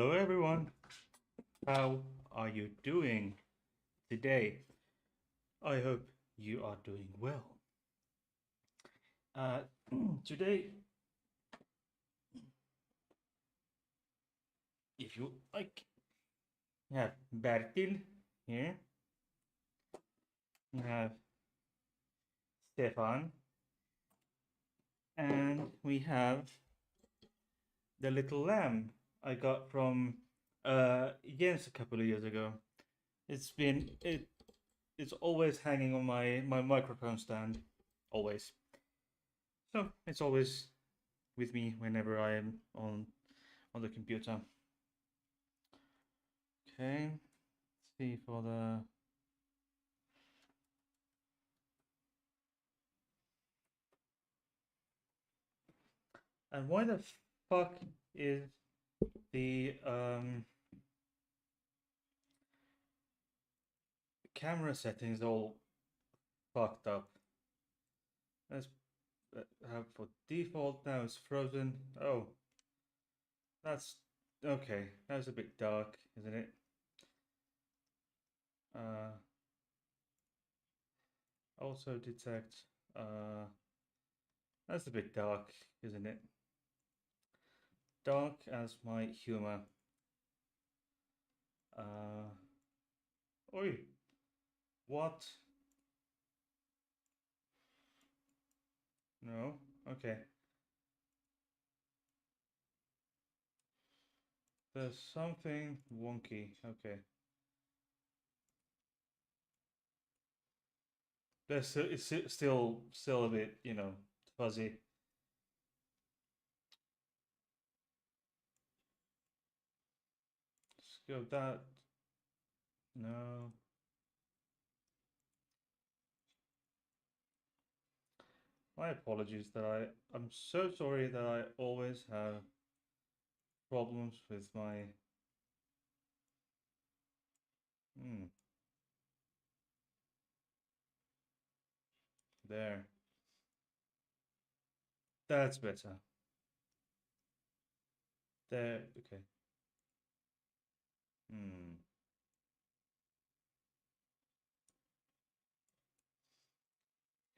Hello everyone, how are you doing today? I hope you are doing well. Uh, Today, if you like, we have Bertil here, we have Stefan, and we have the little lamb I got from Jens a couple of years ago. It's always hanging on my microphone stand, always. So it's always with me whenever I am on the computer. Okay, let's see for the and why the fuck is the camera settings all fucked up? Let's have for default now it's frozen. Oh, that's okay. That's a bit dark, isn't it? Uh, also detect. That's a bit dark, isn't it? Dark as my humor. Oi, what? No, okay. There's something wonky. Okay. It's still a bit, fuzzy. Let's go that. No. My apologies that I'm so sorry that I always have problems with my hmm, there. That's better. There, okay. Hmm.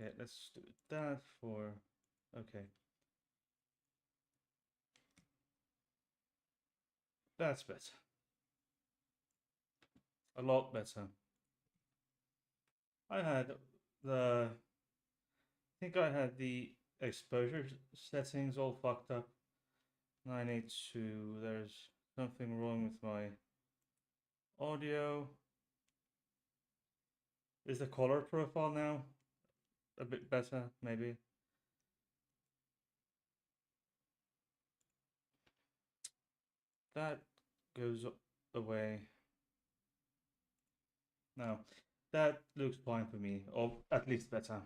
Okay, let's do that for okay. That's better. A lot better. I had the I think I had the exposure settings all fucked up. I need to, there's something wrong with my audio. Is the color profile now a bit better, maybe? That goes away. No, that looks fine for me, or at least better.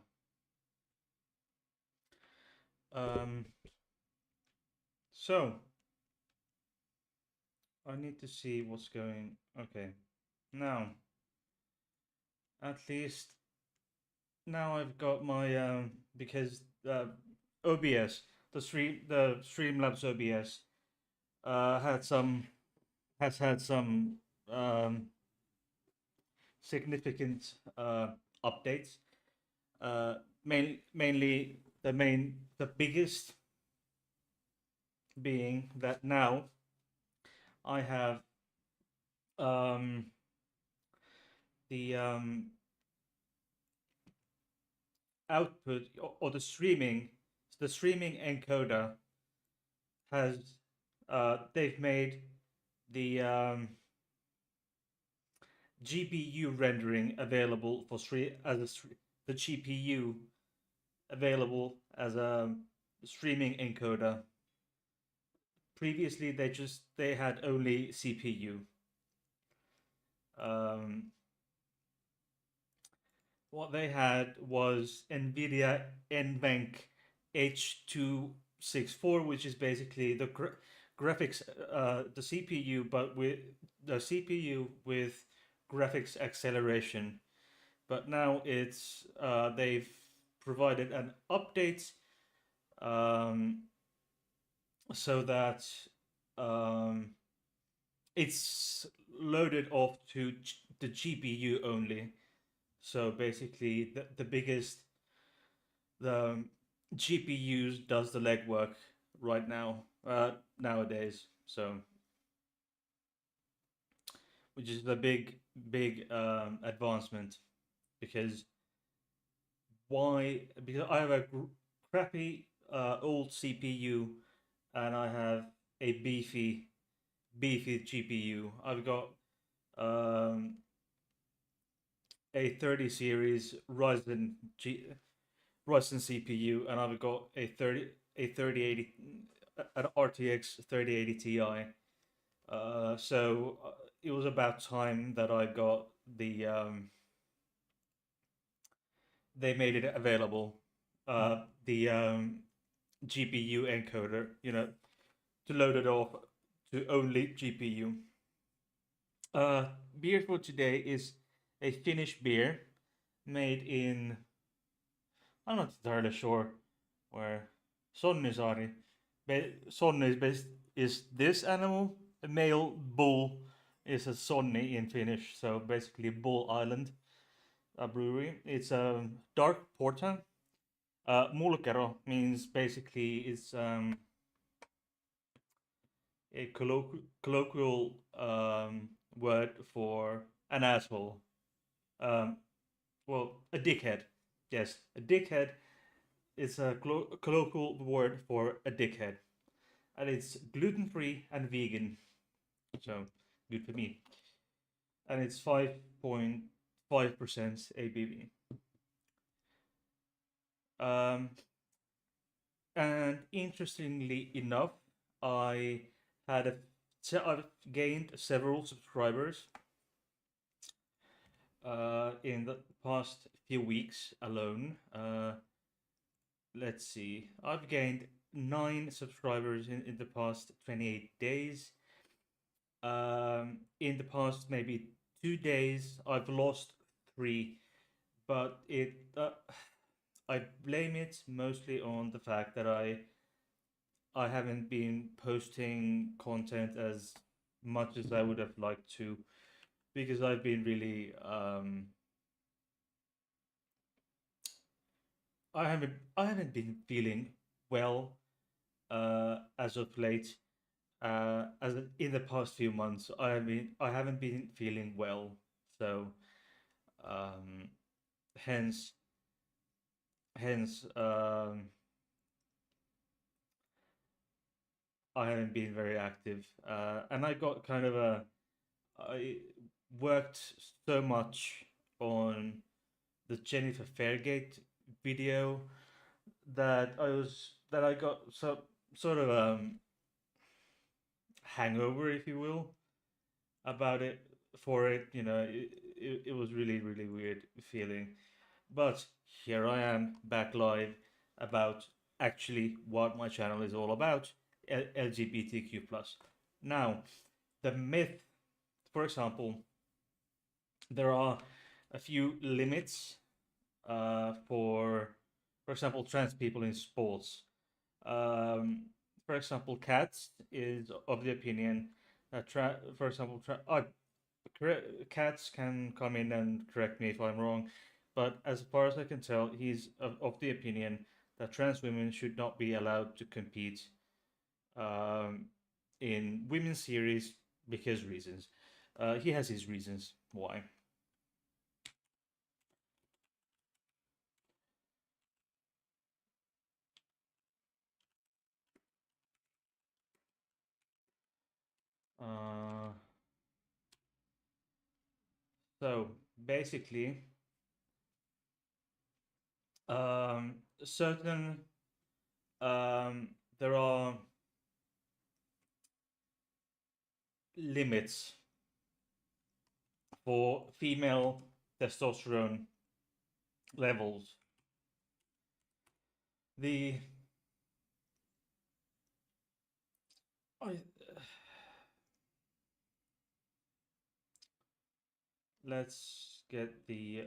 Um, so I need to see what's going. Okay, now at least now I've got my because OBS the Streamlabs OBS had some has had some um, significant updates. Mainly the biggest being that now I have um, the output or the streaming encoder has they've made the GPU rendering available for the GPU available as a streaming encoder. Previously, they had only CPU. Um, what they had was NVIDIA NVENC H264, which is basically the graphics, the CPU, but with the CPU with graphics acceleration. But now they've provided an update um, so that um, it's loaded off to the GPU only. So basically, the biggest the GPUs does the legwork right now nowadays. So which is a big advancement because why? Because I have a crappy old CPU and I have a beefy GPU. I've got um, a 30 series Ryzen CPU, and I've got a 3080 an RTX 3080 Ti. So it was about time that I got they made it available. The GPU encoder, to load it off to only GPU. Uh, Beer for today is a Finnish beer made in, I'm not entirely sure where, Sonnisaari. Sonni is based, is this animal. A male bull is a Sonni in Finnish, so basically Bull Island, a brewery. It's a dark porter. Mulkero means basically it's a colloquial word for an asshole. Um, well, a dickhead. Yes, a dickhead is a colloquial word for a dickhead, and it's gluten free and vegan, so good for me. And it's 5.5% ABV. Um, and interestingly enough, I had a I've gained several subscribers in the past few weeks alone. Let's see, I've gained 9 subscribers in the past 28 days. In the past maybe 2 days, I've lost 3, but I blame it mostly on the fact that I haven't been posting content as much as I would have liked to because I've been really I haven't been feeling well as of late. In the past few months, I haven't been feeling well, so um, hence hence I haven't been very active, and I got kind of a I worked so much on the Jennifer Fairgate video that I got sort of hangover, if you will, about it for it. It was really weird feeling. But here I am back live about actually what my channel is all about, LGBTQ plus. Now, the myth, for example, there are a few limits for example, trans people in sports. Um, for example, Cats is of the opinion that, for example, Cats can come in and correct me if I'm wrong, but as far as I can tell, he's of the opinion that trans women should not be allowed to compete um, in women's series because reasons. He has his reasons why. Uh, so basically, certain there are limits for female testosterone levels. The I, let's get the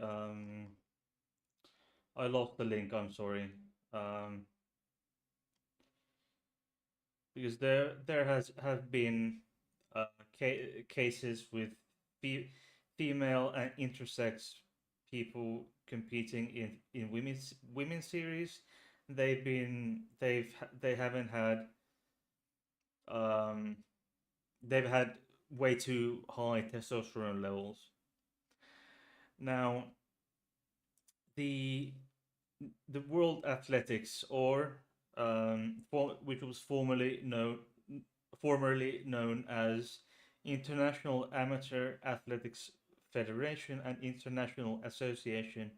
I lost the link. I'm sorry. Um, because there has have been cases with fe- female and intersex people competing in women's series. They haven't had um, they've had way too high testosterone levels. Now, the the World Athletics, or which was formerly known as International Amateur Athletics Federation and International Association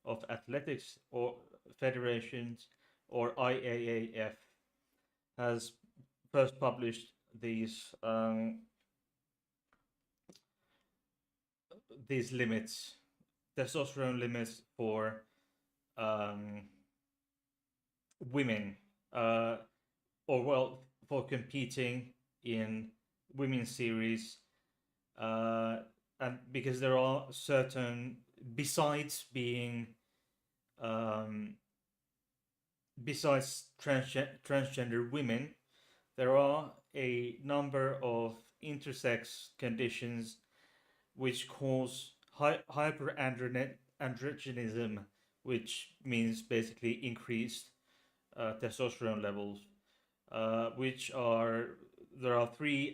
of Athletics or Federations, or IAAF, has first published these limits, testosterone limits for um, women, uh, or well, for competing in women's series, uh, and because there are certain, besides being um, besides transgender women, there are a number of intersex conditions which cause hyperandrogenism, which means basically increased testosterone levels, which are there are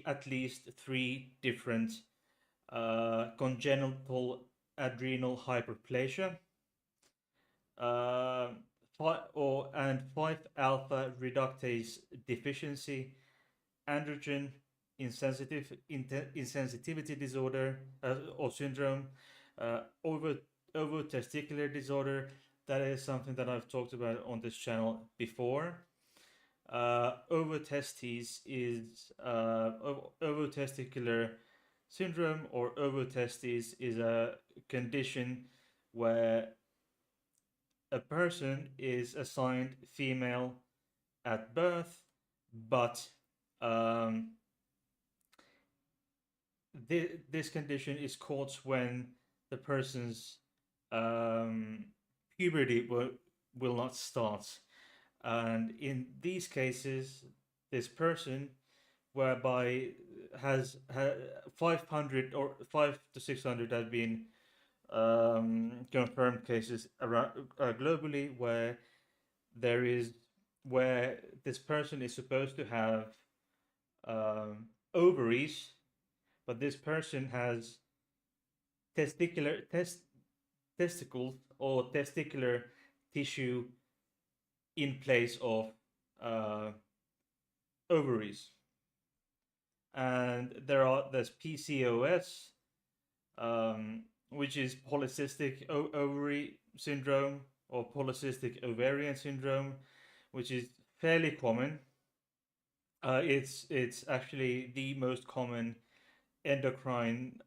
at least three different congenital adrenal hyperplasia, uh, and 5 alpha reductase deficiency, androgen insensitivity disorder or syndrome, over testicular disorder. That is something that I've talked about on this channel before. Ovotestes is ovotesticular syndrome, or ovotestes is a condition where a person is assigned female at birth, but um, this condition is caused when the person's um, puberty will not start. And in these cases, this person, whereby has 500 or 5 to 600 have been confirmed cases around globally, where there is where this person is supposed to have ovaries, but this person has testicular testicles or testicular tissue in place of uh, ovaries. And there's PCOS, which is polycystic ovary syndrome, or polycystic ovarian syndrome, which is fairly common. It's actually the most common endocrine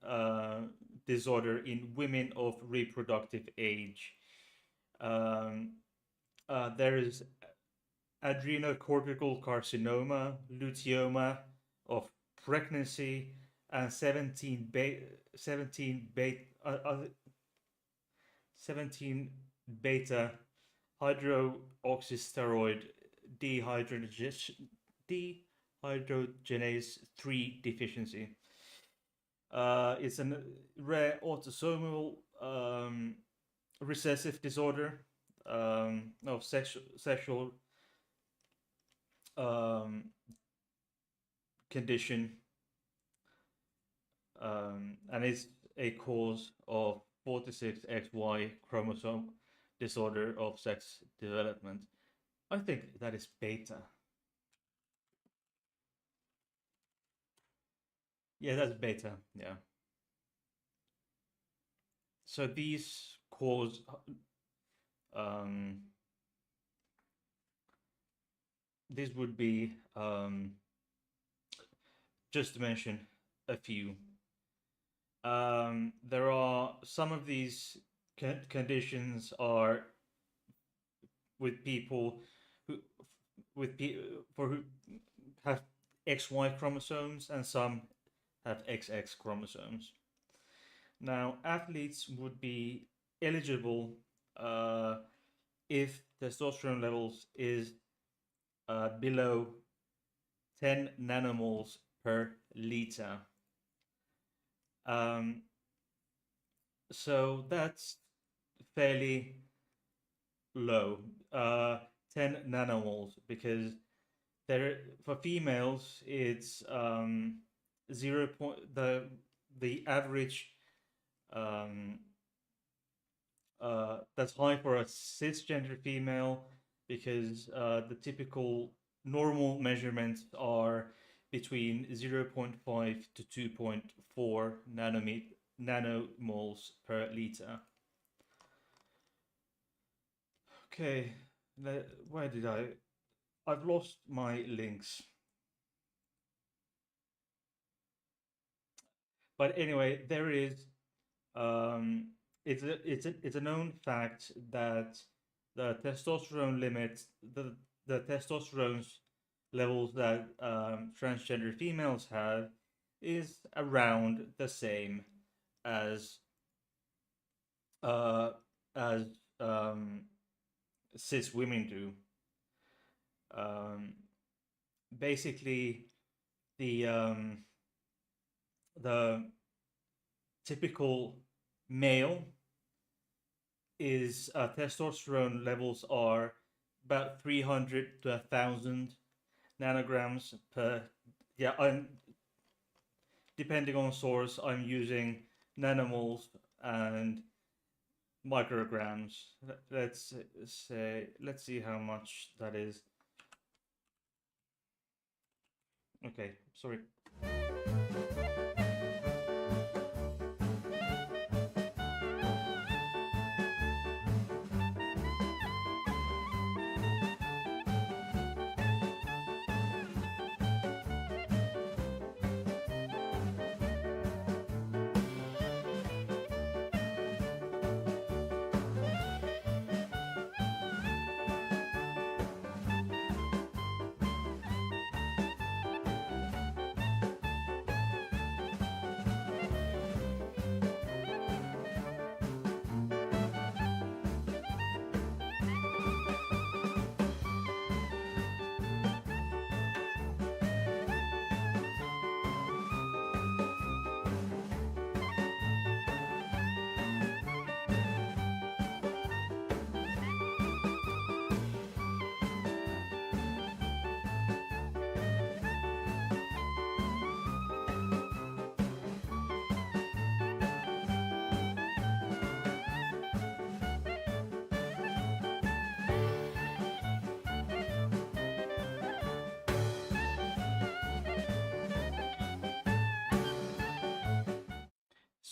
disorder in women of reproductive age. Um, there is adrenocortical carcinoma, luteoma of pregnancy, and 17 beta hydroxysteroid dehydrogenase 3 deficiency. It's a rare autosomal recessive disorder of sexual um, condition, and it's a cause of 46XY chromosome disorder of sex development. I think that is beta. Yeah, that's beta. Yeah. So these cause um, this would be just to mention a few. There are some of these conditions are with people who for who have XY chromosomes, and some have XX chromosomes. Now, athletes would be eligible uh, if testosterone levels is below 10 nanomoles per liter. Um, so that's fairly low, 10 nanomoles, because there for females it's 0. The average um, that's high for a cisgender female because the typical normal measurements are between 0.5 to 2.4 nanomoles per liter. Okay, where did I've lost my links. But anyway, there is um, it's a known fact that the testosterone limits the testosterone levels that transgender females have is around the same as uh, as um, cis women do. Um, Basically, the the typical male is testosterone levels are about 300 to 1,000 nanograms per. Yeah, I'm depending on source. I'm using nanomoles and micrograms. Let's say let's see how much that is. Okay, sorry.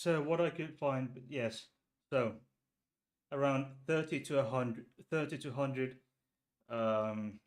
So what I could find, yes. So around 30 to 100, 30 to 100 um,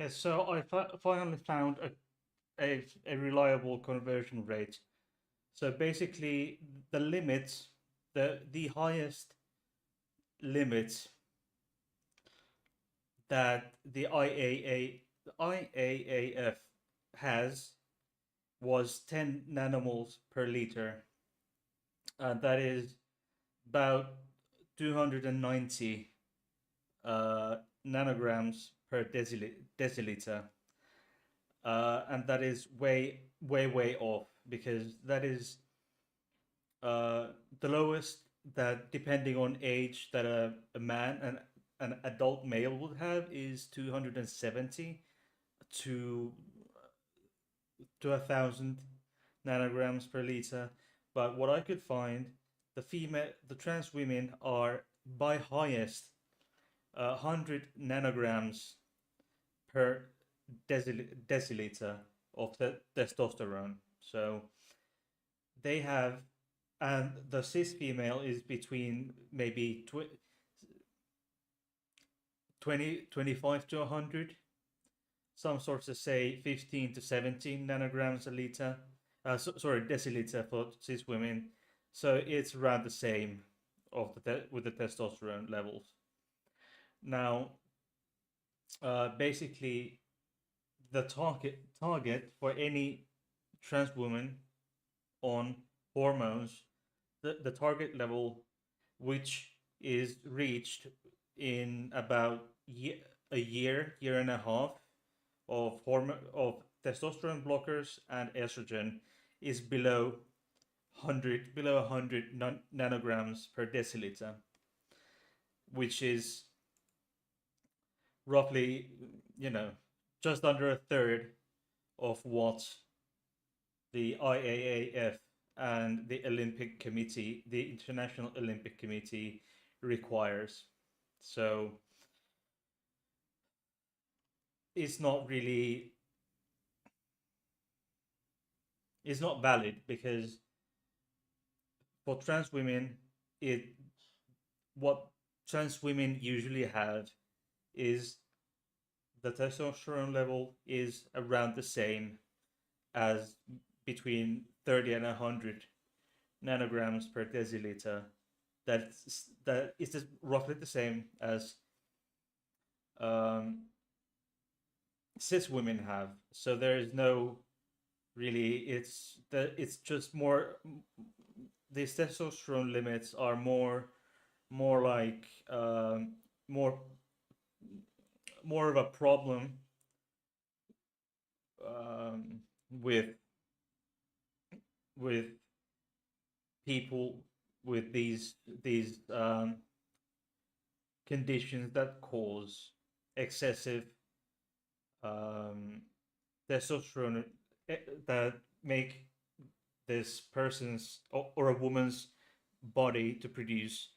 Yes, so I finally found a reliable conversion rate. So basically, the limits, the highest limit that the IAAF has was 10 nanomoles per liter, and that is about 290 uh, nanograms per deciliter, and that is way off because that is uh, the lowest that, depending on age, that a man, an adult male would have is 270 to 1,000 nanograms per liter. But what I could find, the trans women are by highest 100 nanograms per deciliter of testosterone. So they have, and the cis female is between maybe 25 to 100. Some sources say 15 to 17 nanograms a liter. Sorry, deciliter for cis women. So it's around the same with the testosterone levels. Now, basically, the target for any trans woman on hormones, the target level, which is reached in about a year and a half of testosterone blockers and estrogen, is below 100 nanograms per deciliter, which is roughly, just under a third of what the IAAF and the International Olympic Committee requires. So it's not really, it's not valid because for trans women, it what trans women usually have is the testosterone level is around the same as between 30 and 100 nanograms per deciliter. That is just roughly the same as um, cis women have. So there is no really. It's just more. These testosterone limits are more like more more of a problem um, with with people with these conditions that cause excessive um, testosterone, that make this person's or a woman's body to produce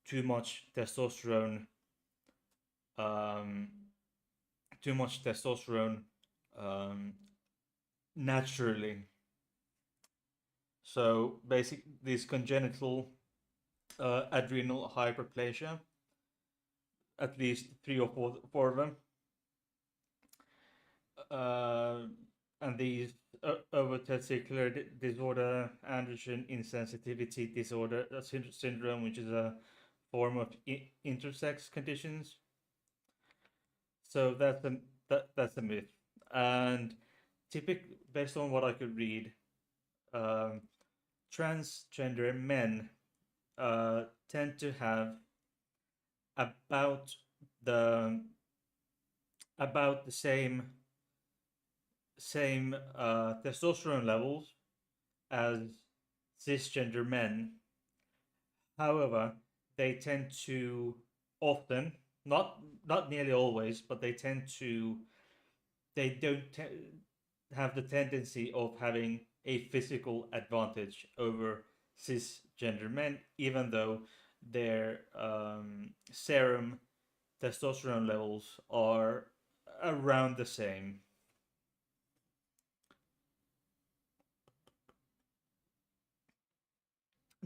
too much testosterone, um, too much testosterone um, naturally. So basic this congenital adrenal hyperplasia, at least three or four of them, uh, and these over-testicular disorder, androgen insensitivity disorder syndrome, which is a form of intersex conditions. So that's a myth, and based on what I could read, um, transgender men tend to have about the about the same testosterone levels as cisgender men. However, they tend to often, not nearly always, but they don't have the tendency of having a physical advantage over cisgender men, even though their serum testosterone levels are around the same.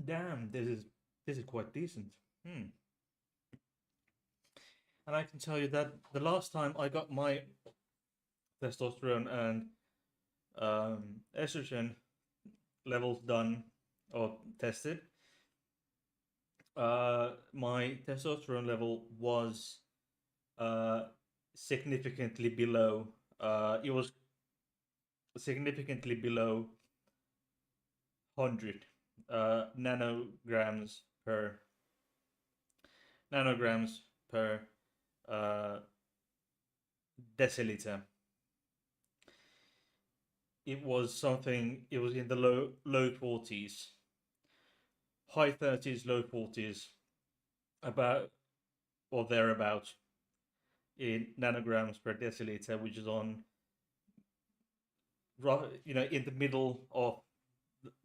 Damn, this is quite decent. Hmm. And I can tell you that the last time I got my testosterone and estrogen levels done or tested, my testosterone level was uh, significantly below. It was significantly below 100 nanograms per nanograms per uh, deciliter. It was something. It was in the low 40s, high 30s, low 40s, about or thereabout in nanograms per deciliter, which is on in the middle of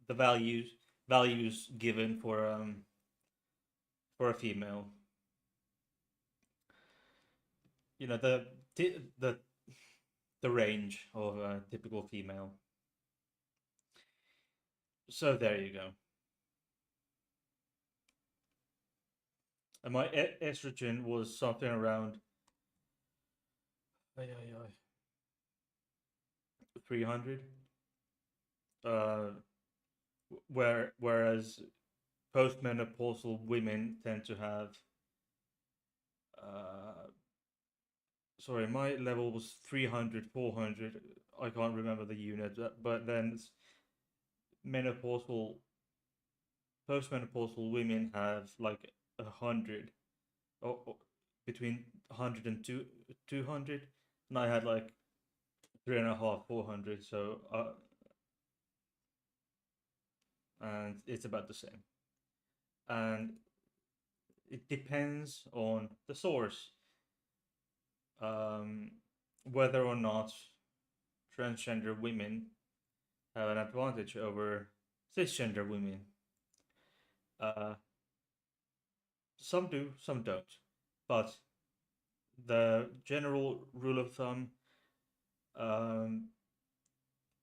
the values given for a female. You know the the range of a typical female. So there you go. And my estrogen was something around 300. Uh, whereas postmenopausal women tend to have uh, sorry, my level was 300, 400. I can't remember the unit, but then menopausal, postmenopausal women have like 100, or between 100 and 200, and I had like three and a half, 400. So, and it's about the same. And it depends on the source, um, whether or not transgender women have an advantage over cisgender women. Uh, some do, some don't. But the general rule of thumb, um,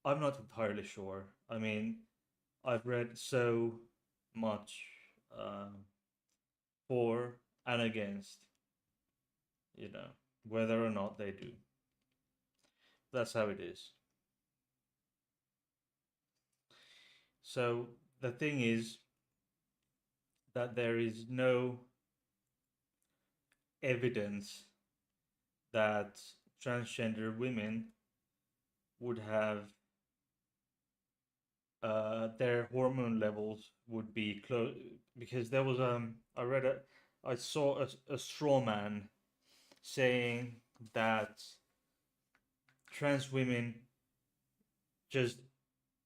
I'm not entirely sure. I mean, I've read so much uh, for and against, you know, whether or not they do. That's how it is. So the thing is that there is no evidence that transgender women would have their hormone levels would be close, because there was I saw a straw man saying that trans women just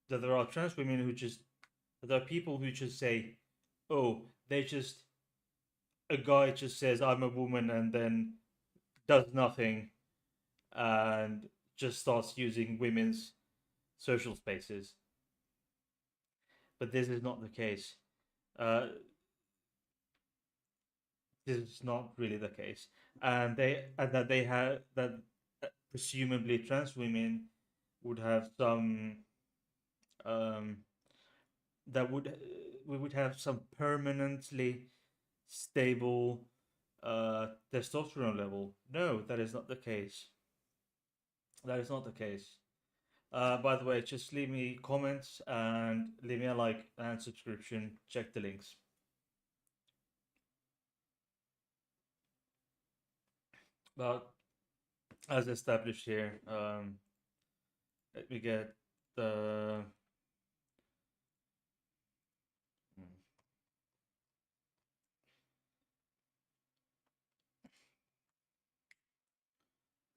that there are trans women who just there are people who just say, oh, they just a guy just says I'm a woman and then does nothing and just starts using women's social spaces. But this is not the case. Uh, this is not really the case, and that they have that presumably trans women would have some um, that would we would have some permanently stable testosterone level. No, that is not the case. That is not the case. By the way, just leave me comments and leave me a like and subscription. Check the links. But as established here, let me get the.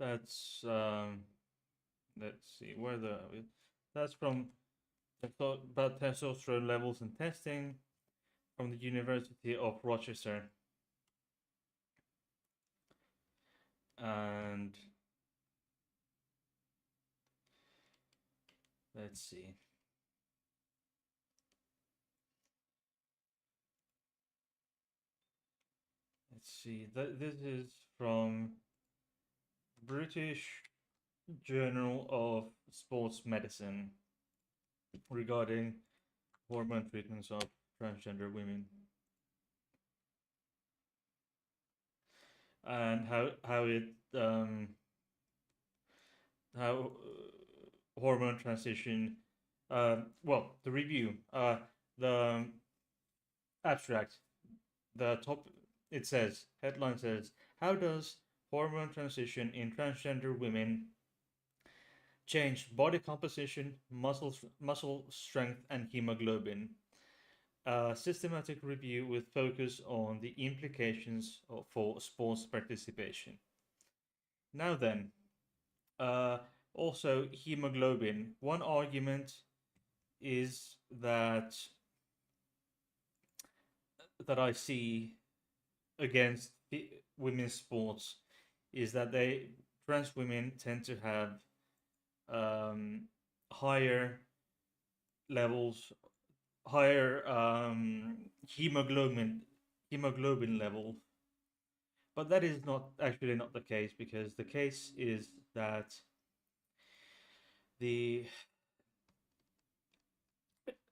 That's let's see where the that's from about testosterone levels and testing from the University of Rochester, and let's see. Let's see. This is from British Journal of Sports Medicine regarding hormone treatments of transgender women and how it how hormone transition. Well, the review, the abstract, the top. It says headline says, how does hormone transition in transgender women change body composition, muscle strength, and hemoglobin? A systematic review with focus on the implications for sports participation. Now then, uh, also hemoglobin. One argument is that I see against women's sports is that they trans women tend to have um, higher levels, higher hemoglobin level. But that is not actually not the case, because the case is that the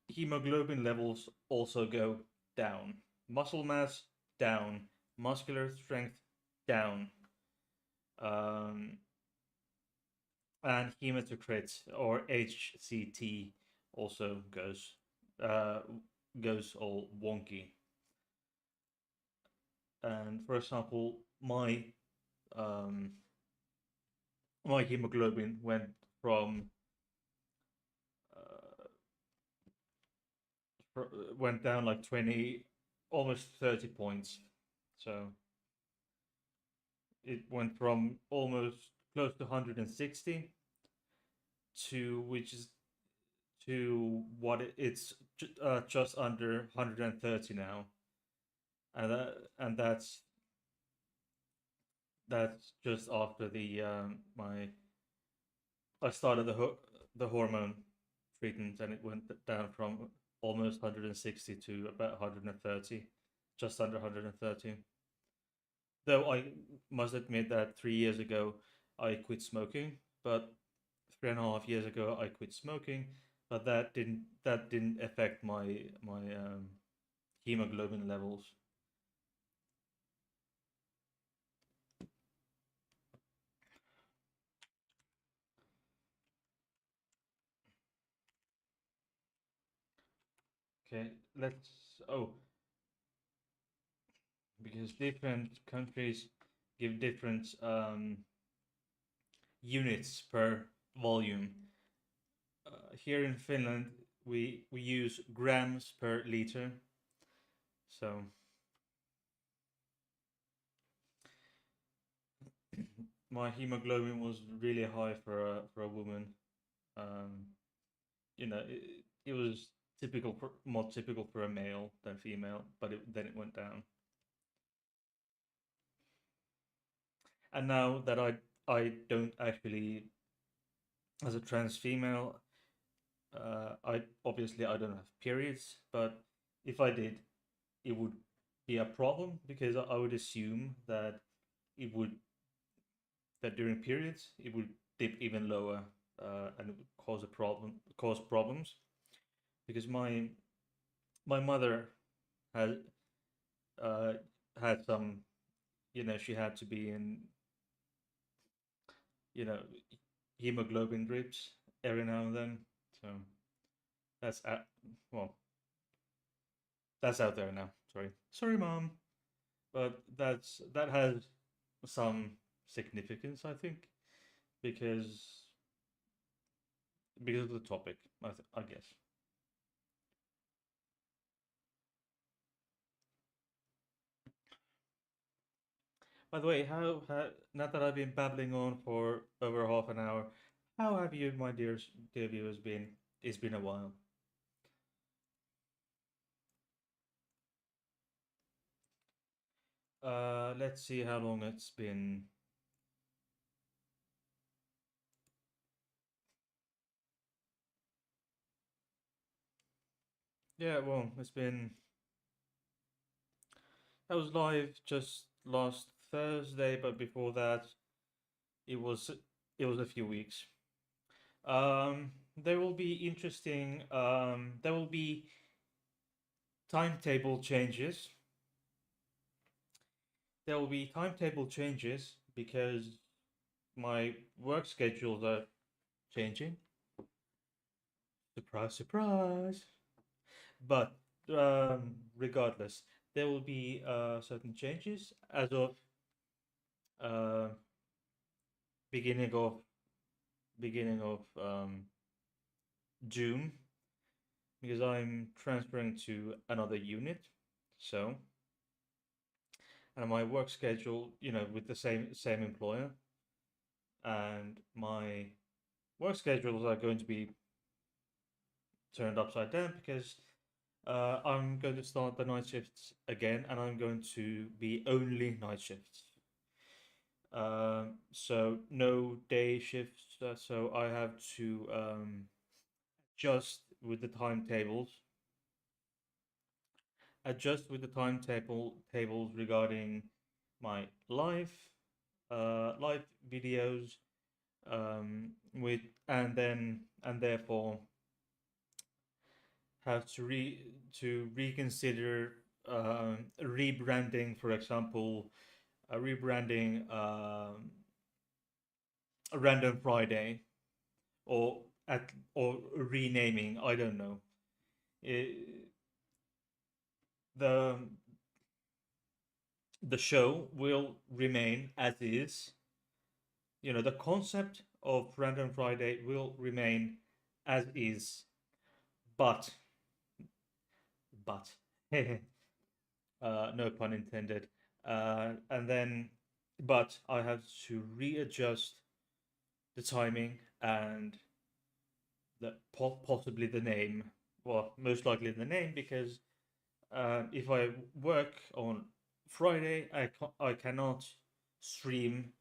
hemoglobin levels also go down. Muscle mass down, muscular strength down, um, and hematocrit or HCT also uh, goes all wonky. And for example, um, my hemoglobin from uh, went down like 20, almost 30 points. So it went from almost close to 160 to which is to what it's just under 130 now, and that's just after the my I started the hormone treatment, and it went down from almost 160 to about 130, just under 130. Though I must admit that 3 years ago I quit smoking, but 3.5 years ago I quit smoking, but that didn't affect my hemoglobin levels. Okay, let's because different countries give different units per volume. Here in Finland, we use grams per liter. So my hemoglobin was really high for a woman. Um, it was more typical for a male than female, but then it went down. And now that I don't actually, as a trans female, I don't have periods, but if I did, it would be a problem, because I would assume that it would that during periods it would dip even lower, and it would cause problems, because my mother had uh, had some, she had to be in, you know hemoglobin drips every now and then. So that's well, that's out there now. Sorry, mom, but that has some significance, I think, because of the topic, I guess. By the way, now that I've been babbling on for over half an hour, how have you, my dear viewers, been? It's been a while. Let's see how long it's been. Yeah, well, it's been. I was live just last Thursday, but before that, it was it was a few weeks. There will be interesting. There will be timetable changes. There will be timetable changes because my work schedules are changing. Surprise, surprise. But regardless, there will be certain changes as of uh, beginning of beginning of June, because I'm transferring to another unit. So, and my work schedule, with the same employer, and my work schedules are going to be turned upside down because I'm going to start the night shifts again, and I'm going to be only night shifts. So no day shifts. So I have to adjust with the timetables, adjust with the tables regarding my live videos, with and therefore have to reconsider rebranding, for example, rebranding a Random Friday, or or renaming. I don't know. It, the the show will remain as is. The concept of Random Friday will remain as is, but but no pun intended. And then, but I have to readjust the timing and possibly the name. Well, most likely the name, because if I work on Friday, I cannot stream.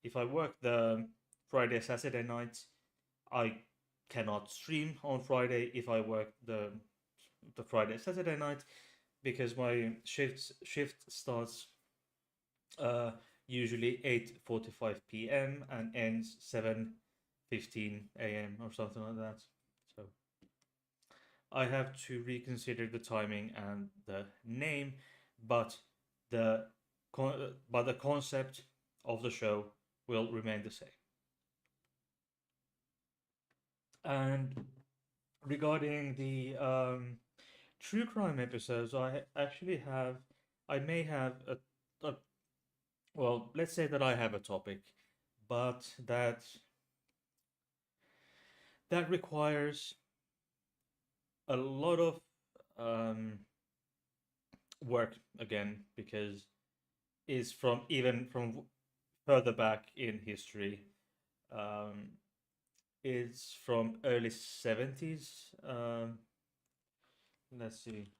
If I work the Friday Saturday night, I cannot stream on Friday. If I work the Friday Saturday night, because my shift starts uh, usually 8:45 p.m. and ends 7:15 a.m. or something like that. So I have to reconsider the timing and the name, but the but the concept of the show will remain the same. And regarding the true crime episodes, I may have a well, let's say that I have a topic, but that requires a lot of um, work again, because it's from even from further back in history. Um, it's from early 70s. Let's see.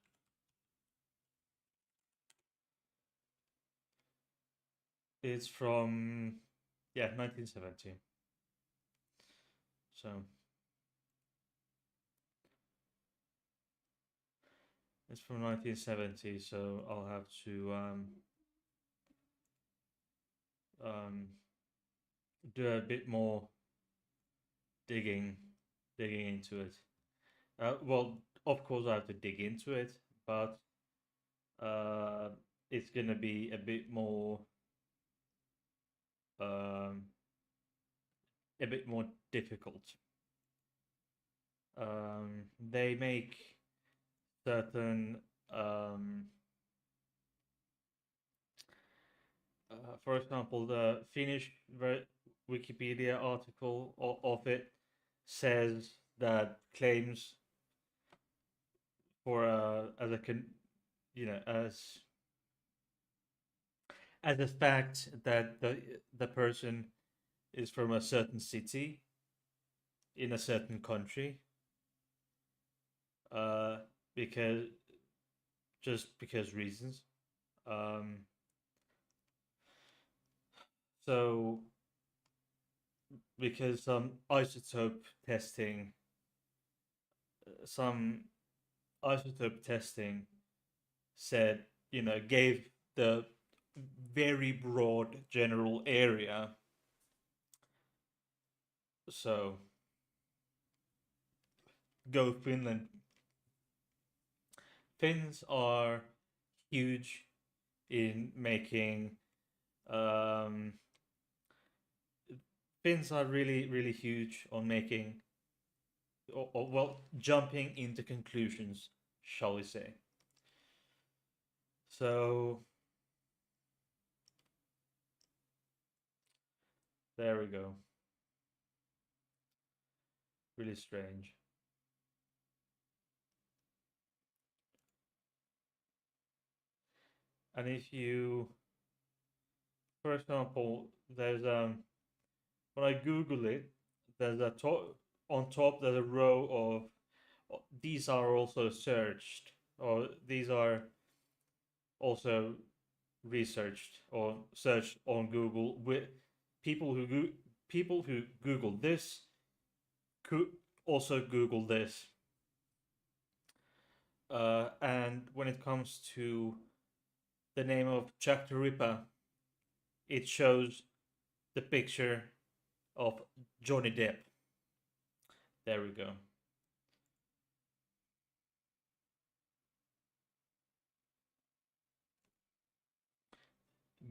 It's from, yeah, 1970. So it's from 1970. So I'll have to um, do a bit more digging digging into it. Well, of course I have to dig into it, but uh, it's gonna be um, a bit more difficult. They make certain, um, for example, the Finnish Wikipedia article of it says that claims for as a as a fact that the person is from a certain city in a certain country, uh, because because reasons. Um, so because some isotope testing said, gave the very broad general area. So go Finland. Finns are huge in making um, Finns are really huge on making, or well, jumping into conclusions, shall we say? So there we go. Really strange. And if you, for example, there's when I Google it, there's a on top there's a row of these are also searched, or these are also researched or searched on Google with people who people who Google this could also Google this. And when it comes to the name of Jack the Ripper, it shows the picture of Johnny Depp. There we go.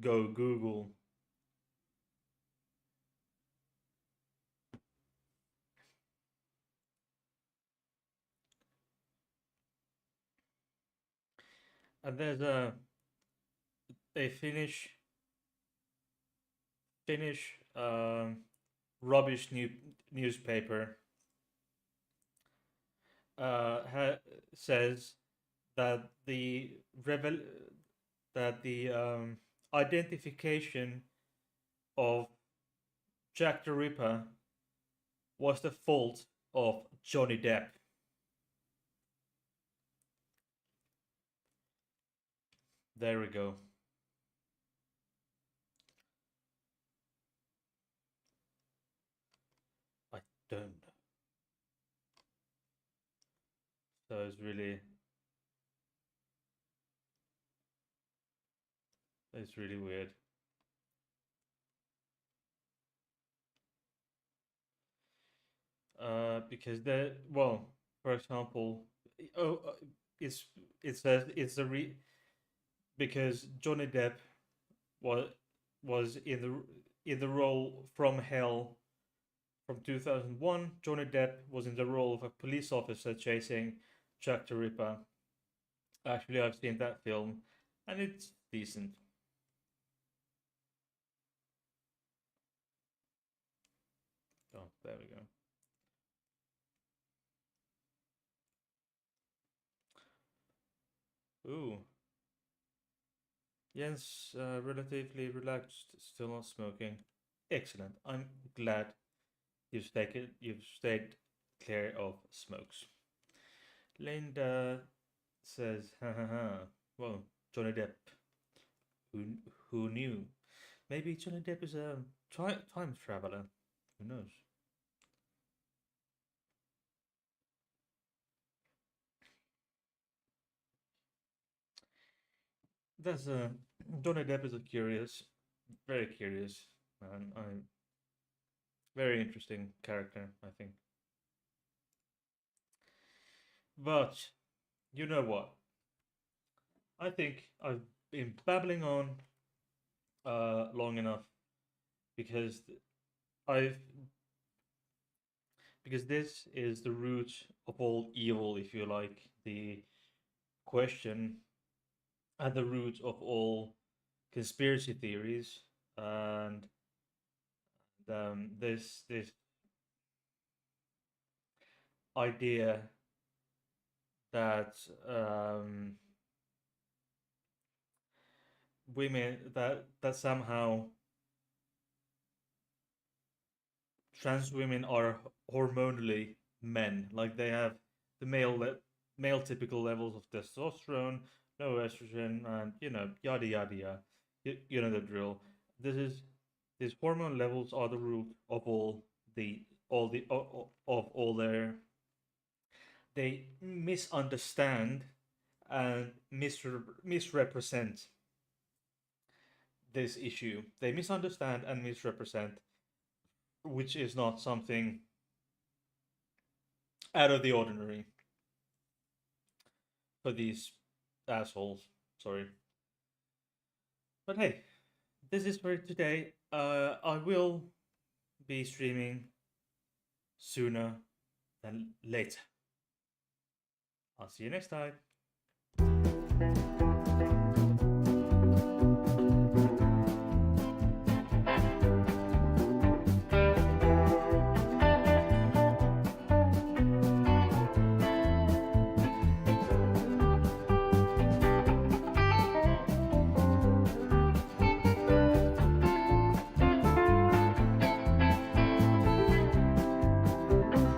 Go Google. And there's a Finnish rubbish newspaper says that revel that the identification of Jack the Ripper was the fault of Johnny Depp. There we go. I don't know. So it's really weird. Because for example, oh, it's it says it's a because Johnny Depp was in the role from Hell from 2001. Johnny Depp was in the role of a police officer chasing Jack the Ripper. Actually, I've seen that film, and it's decent. Oh, there we go. Ooh, Jens, relatively relaxed, still not smoking. Excellent. I'm glad you've stayed clear of smokes. Linda says, ha ha ha. Well, Johnny Depp. Who who knew? Maybe Johnny Depp is a time traveler. Who knows? That's a Johnny Depp is a very curious man. I very interesting character, I think. But you know what? I think I've been babbling on long enough because I've because this is the root of all evil, if you like, the question at the root of all conspiracy theories, and this idea that women that somehow trans women are hormonally men, like they have the male typical levels of testosterone, no estrogen, and yada yada yada. You know the drill. This is these hormone levels are the root of of all their. They misunderstand and misrepresent this issue. They misunderstand and misrepresent, which is not something out of the ordinary for these assholes. Sorry. But hey, this is for today. I will be streaming sooner than later. I'll see you next time.